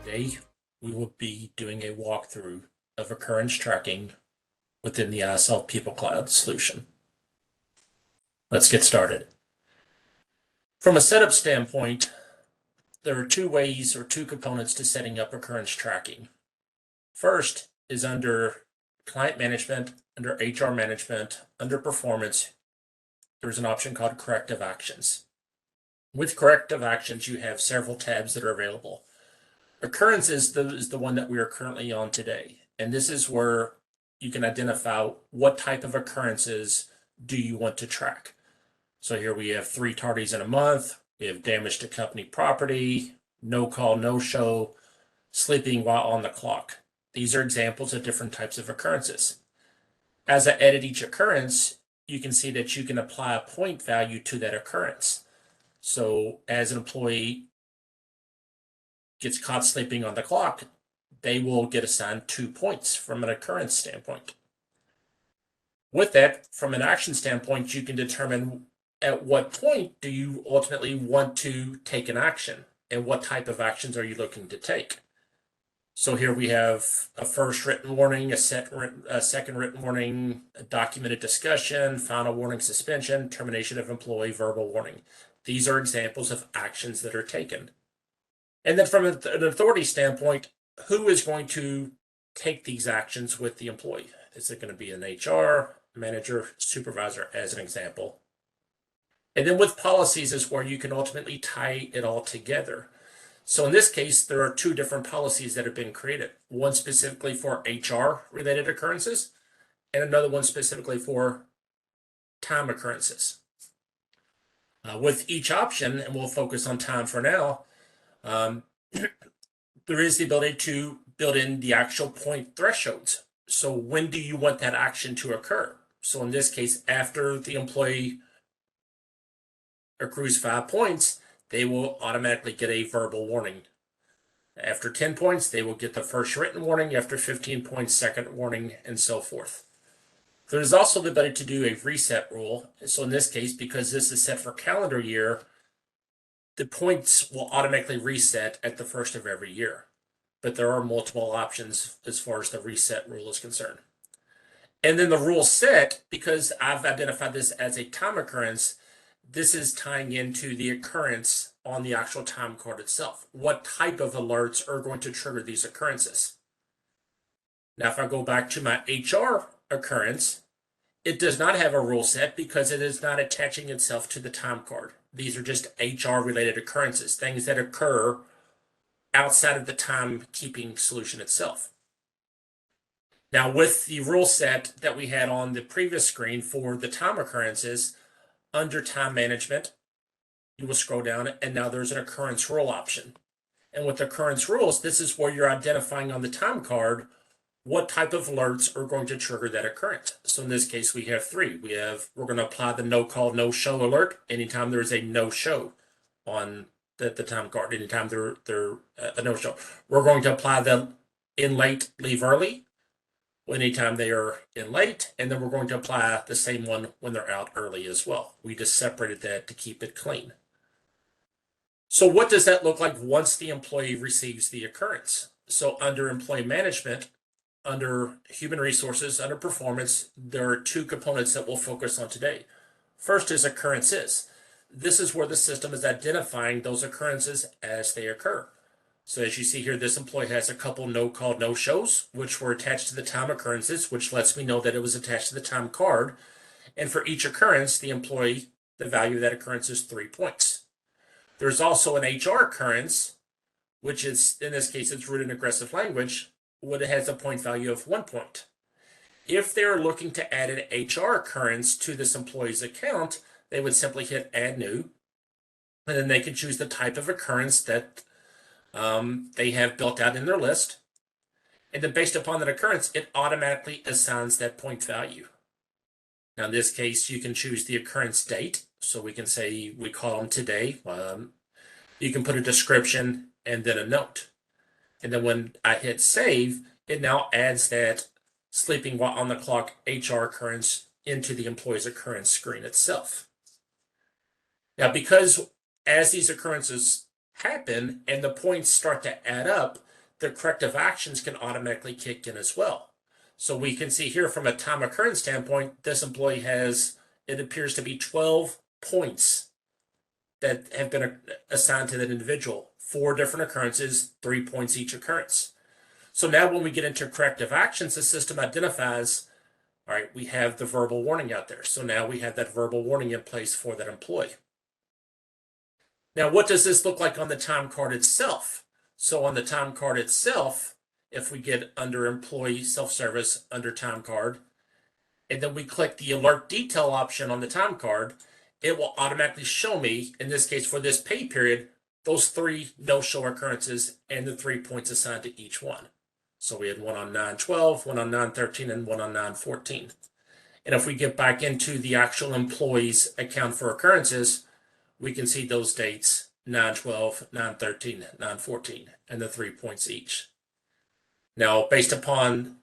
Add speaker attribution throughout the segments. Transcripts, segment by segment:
Speaker 1: Today, we will be doing a walkthrough of occurrence tracking within the iSolved People Cloud solution. Let's get started. From a setup standpoint, there are two ways or two components to setting up occurrence tracking. First is under client management, under HR management, under performance, there's an option called corrective actions. With corrective actions, you have several tabs that are available. Occurrence is the one that we are currently on today. And this is where you can identify what type of occurrences do you want to track. So here we have 3 tardies in a month. We have damage to company property, no call, no show, sleeping while on the clock. These are examples of different types of occurrences. As I edit each occurrence, you can see that you can apply a point value to that occurrence. So as an employee gets caught sleeping on the clock, they will get assigned 2 points from an occurrence standpoint. With that, from an action standpoint, you can determine at what point do you ultimately want to take an action and what type of actions are you looking to take. So here we have a first written warning, a second written warning, a documented discussion, final warning, suspension, termination of employee, verbal warning. These are examples of actions that are taken. And then from an authority standpoint, who is going to take these actions with the employee? Is it going to be an HR, manager, supervisor, as an example? And then with policies is where you can ultimately tie it all together. So in this case, there are 2 different policies that have been created. One specifically for HR related occurrences and another one specifically for time occurrences. With each option, and we'll focus on time for now, there is the ability to build in the actual point thresholds. So when do you want that action to occur? So in this case, after the employee accrues 5 points, they will automatically get a verbal warning. After 10 points, they will get the first written warning. After 15 points, second warning, and so forth. There's also the ability to do a reset rule. So in this case, because this is set for calendar year, the points will automatically reset at the first of every year. But there are multiple options as far as the reset rule is concerned. And then the rule set, because I've identified this as a time occurrence, this is tying into the occurrence on the actual time card itself. What type of alerts are going to trigger these occurrences? Now, if I go back to my HR occurrence, it does not have a rule set because it is not attaching itself to the time card. These are just HR related occurrences, things that occur outside of the timekeeping solution itself. Now, with the rule set that we had on the previous screen for the time occurrences, under time management, you will scroll down and now there's an occurrence rule option. And with occurrence rules, this is where you're identifying on the time card what type of alerts are going to trigger that occurrence. So in this case, we have 3. We're going to apply the no call, no show alert anytime there's a no show on the time card, anytime they're a no show. We're going to apply the in late, leave early anytime they are in late, and then we're going to apply the same one when they're out early as well. We just separated that to keep it clean. So what does that look like once the employee receives the occurrence? So under employee management, under human resources, under performance, there are 2 components that we'll focus on today. First is occurrences. This is where the system is identifying those occurrences as they occur. So as you see here, this employee has a couple no call, no shows, which were attached to the time occurrences, which lets me know that it was attached to the time card. And for each occurrence, the value of that occurrence is 3 points. There's also an HR occurrence, which is, in this case, it's rooted in aggressive language, when it has a point value of 1 point. If they're looking to add an HR occurrence to this employee's account, they would simply hit add new, and then they can choose the type of occurrence that they have built out in their list. And then based upon that occurrence, it automatically assigns that point value. Now, in this case, you can choose the occurrence date. So we can say we call them today. You can put a description and then a note. And then when I hit save, it now adds that sleeping while on the clock HR occurrence into the employee's occurrence screen itself. Now, because as these occurrences happen and the points start to add up, the corrective actions can automatically kick in as well. So we can see here from a time occurrence standpoint, this employee has, it appears to be 12 points that have been assigned to that individual. 4 different occurrences, 3 points each occurrence. So now when we get into corrective actions, the system identifies, all right, we have the verbal warning out there. So now we have that verbal warning in place for that employee. Now, what does this look like on the time card itself? So on the time card itself, if we get under employee self-service under time card, and then we click the alert detail option on the time card, it will automatically show me, in this case for this pay period, those 3 no-show occurrences and the 3 points assigned to each one. So we had one on 9/12, one on 9/13, and one on 9/14. And if we get back into the actual employee's account for occurrences, we can see those dates, 9/12, 9/13, 9/14, and the 3 points each. Now, based upon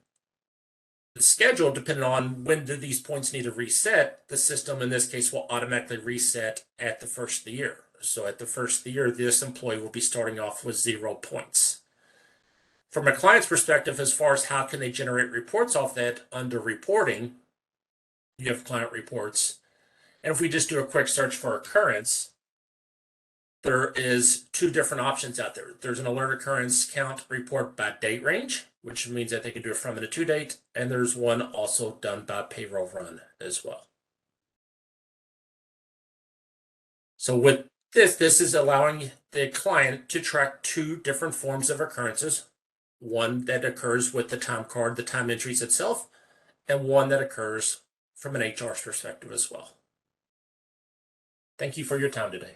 Speaker 1: the schedule, depending on when do these points need to reset, the system in this case will automatically reset at the first of the year. So at the first of the year, this employee will be starting off with 0 points. From a client's perspective, as far as how can they generate reports off that, under reporting, you have client reports. And if we just do a quick search for occurrence, there is 2 different options out there. There's an alert occurrence count report by date range, which means that they can do it from and to date. And there's one also done by payroll run as well. So with this is allowing the client to track 2 different forms of occurrences. One that occurs with the time card, the time entries itself, and one that occurs from an HR's perspective as well. Thank you for your time today.